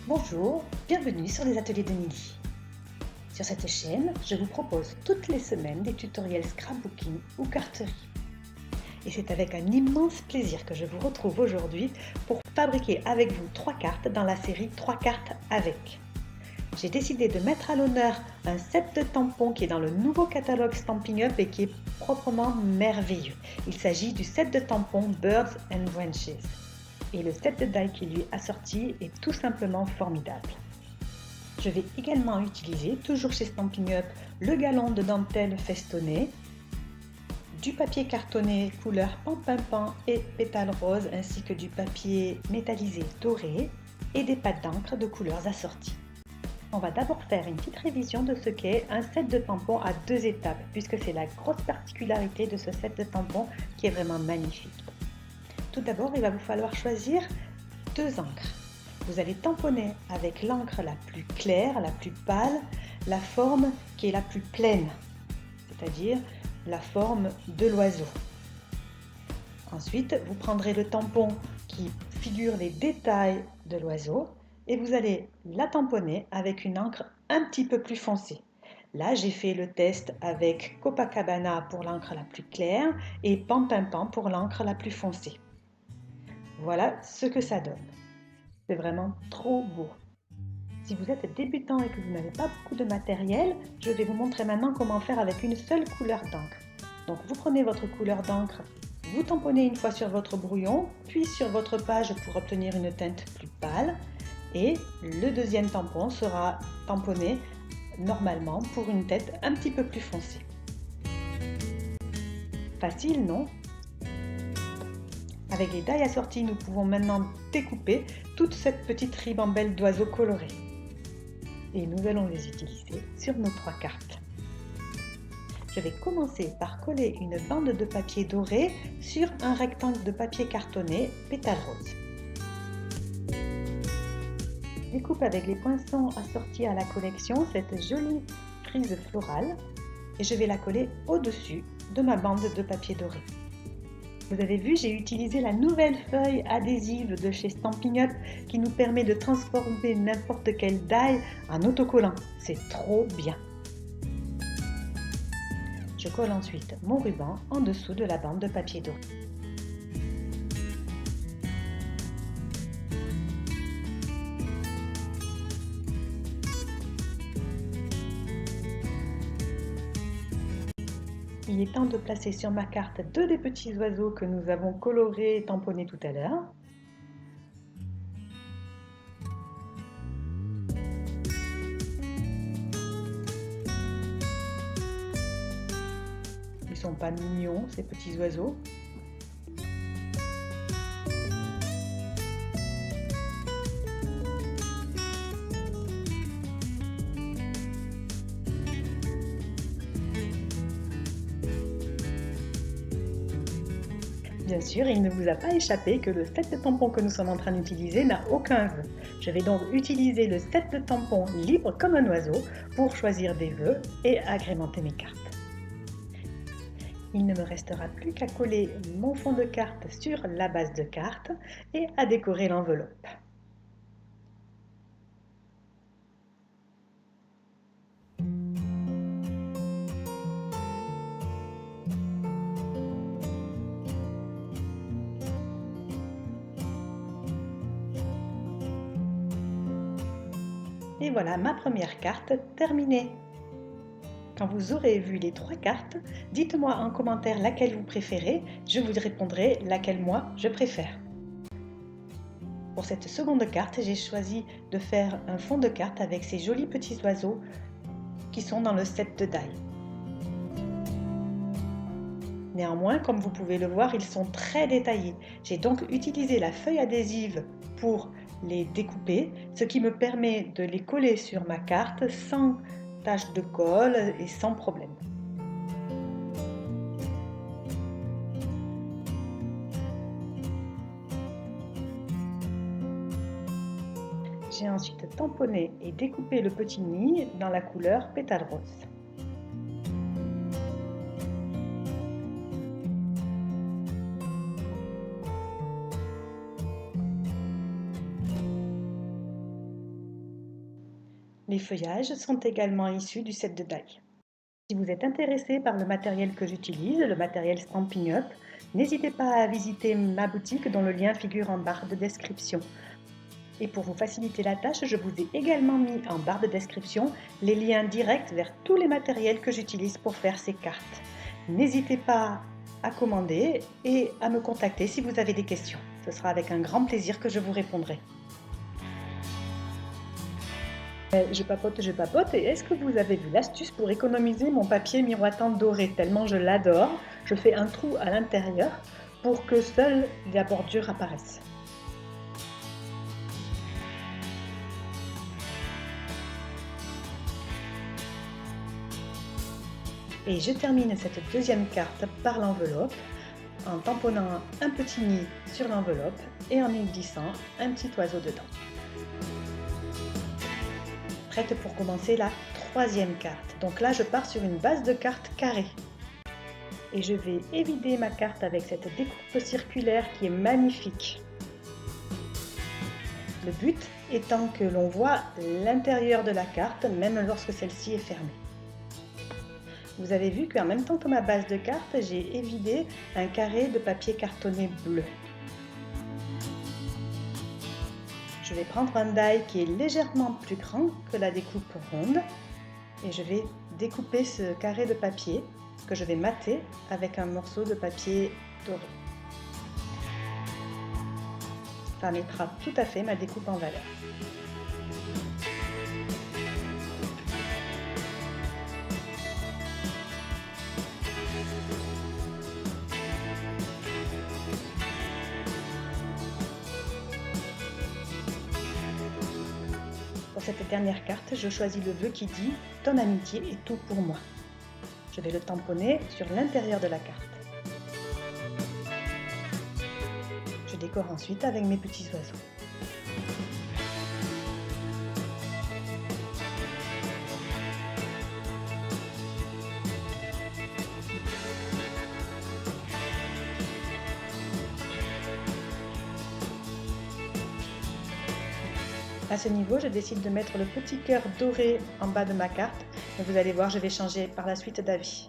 Bonjour, bienvenue sur les ateliers de Milly. Sur cette chaîne, je vous propose toutes les semaines des tutoriels scrapbooking ou carterie. Et c'est avec un immense plaisir que je vous retrouve aujourd'hui pour fabriquer avec vous 3 cartes dans la série 3 cartes avec. J'ai décidé de mettre à l'honneur un set de tampons qui est dans le nouveau catalogue Stampin' Up et qui est proprement merveilleux. Il s'agit du set de tampons Birds and Branches. Et le set de die qui lui est assorti est tout simplement formidable. Je vais également utiliser, toujours chez Stampin' Up, le galon de dentelle festonné, du papier cartonné couleur pan et pétale rose, ainsi que du papier métallisé doré et des pâtes d'encre de couleurs assorties. On va d'abord faire une petite révision de ce qu'est un set de tampons à 2 étapes, puisque c'est la grosse particularité de ce set de tampons qui est vraiment magnifique. Tout d'abord, il va vous falloir choisir 2 encres. Vous allez tamponner avec l'encre la plus claire, la plus pâle, la forme qui est la plus pleine, c'est-à-dire la forme de l'oiseau. Ensuite, vous prendrez le tampon qui figure les détails de l'oiseau et vous allez la tamponner avec une encre un petit peu plus foncée. Là, j'ai fait le test avec Copacabana pour l'encre la plus claire et Pan pour l'encre la plus foncée. Voilà ce que ça donne. C'est vraiment trop beau. Si vous êtes débutant et que vous n'avez pas beaucoup de matériel, je vais vous montrer maintenant comment faire avec une seule couleur d'encre. Donc vous prenez votre couleur d'encre, vous tamponnez une fois sur votre brouillon, puis sur votre page pour obtenir une teinte plus pâle, et le deuxième tampon sera tamponné normalement pour une tête un petit peu plus foncée. Facile, non ? Avec les die assorties, nous pouvons maintenant découper toute cette petite ribambelle d'oiseaux colorés. Et nous allons les utiliser sur nos 3 cartes. Je vais commencer par coller une bande de papier doré sur un rectangle de papier cartonné pétale rose. Je découpe avec les poinçons assortis à la collection cette jolie frise florale et je vais la coller au-dessus de ma bande de papier doré. Vous avez vu, j'ai utilisé la nouvelle feuille adhésive de chez Stampin' Up qui nous permet de transformer n'importe quel die en autocollant. C'est trop bien. Je colle ensuite mon ruban en dessous de la bande de papier doré. Il est temps de placer sur ma carte 2 des petits oiseaux que nous avons colorés et tamponnés tout à l'heure. Ils sont pas mignons, ces petits oiseaux. Bien sûr, il ne vous a pas échappé que le set de tampons que nous sommes en train d'utiliser n'a aucun vœu. Je vais donc utiliser le set de tampons libre comme un oiseau pour choisir des vœux et agrémenter mes cartes. Il ne me restera plus qu'à coller mon fond de carte sur la base de carte et à décorer l'enveloppe. Et voilà ma première carte terminée. Quand vous aurez vu les 3 cartes, dites-moi en commentaire laquelle vous préférez, je vous répondrai laquelle moi je préfère. Pour cette seconde carte, j'ai choisi de faire un fond de carte avec ces jolis petits oiseaux qui sont dans le set de die. Néanmoins, comme vous pouvez le voir, ils sont très détaillés. J'ai donc utilisé la feuille adhésive pour les découper, ce qui me permet de les coller sur ma carte sans tache de colle et sans problème. J'ai ensuite tamponné et découpé le petit nid dans la couleur pétale rose. Les feuillages sont également issus du set de die. Si vous êtes intéressé par le matériel que j'utilise, le matériel Stampin' Up, n'hésitez pas à visiter ma boutique dont le lien figure en barre de description. Et pour vous faciliter la tâche, je vous ai également mis en barre de description les liens directs vers tous les matériels que j'utilise pour faire ces cartes. N'hésitez pas à commander et à me contacter si vous avez des questions. Ce sera avec un grand plaisir que je vous répondrai. Je papote, et est-ce que vous avez vu l'astuce pour économiser mon papier miroitant doré? Tellement je l'adore, je fais un trou à l'intérieur pour que seule la bordure apparaisse. Et je termine cette deuxième carte par l'enveloppe en tamponnant un petit nid sur l'enveloppe et en y glissant un petit oiseau dedans. Prête pour commencer la troisième carte. Donc là, je pars sur une base de carte carrée. Et je vais évider ma carte avec cette découpe circulaire qui est magnifique. Le but étant que l'on voit l'intérieur de la carte, même lorsque celle-ci est fermée. Vous avez vu qu'en même temps que ma base de carte, j'ai évidé un carré de papier cartonné bleu. Je vais prendre un die qui est légèrement plus grand que la découpe ronde et je vais découper ce carré de papier que je vais mater avec un morceau de papier doré. Ça mettra tout à fait ma découpe en valeur. Pour cette dernière carte, je choisis le vœu qui dit « Ton amitié est tout pour moi ». Je vais le tamponner sur l'intérieur de la carte. Je décore ensuite avec mes petits oiseaux. À ce niveau, je décide de mettre le petit cœur doré en bas de ma carte. Mais vous allez voir, je vais changer par la suite d'avis.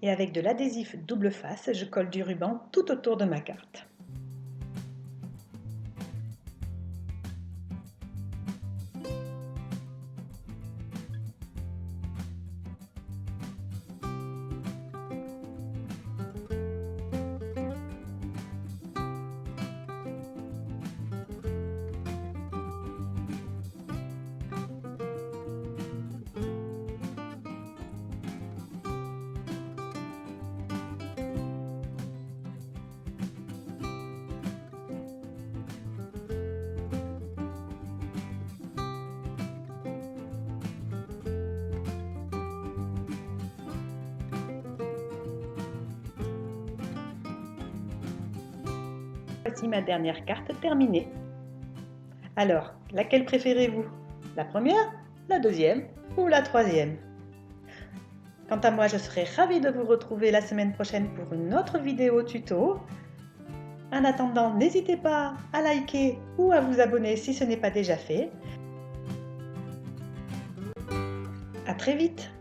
Et avec de l'adhésif double face, je colle du ruban tout autour de ma carte. Voici ma dernière carte terminée. Alors, laquelle préférez-vous? La première, la deuxième ou la troisième? Quant à moi, je serai ravie de vous retrouver la semaine prochaine pour une autre vidéo tuto. En attendant, n'hésitez pas à liker ou à vous abonner si ce n'est pas déjà fait. À très vite!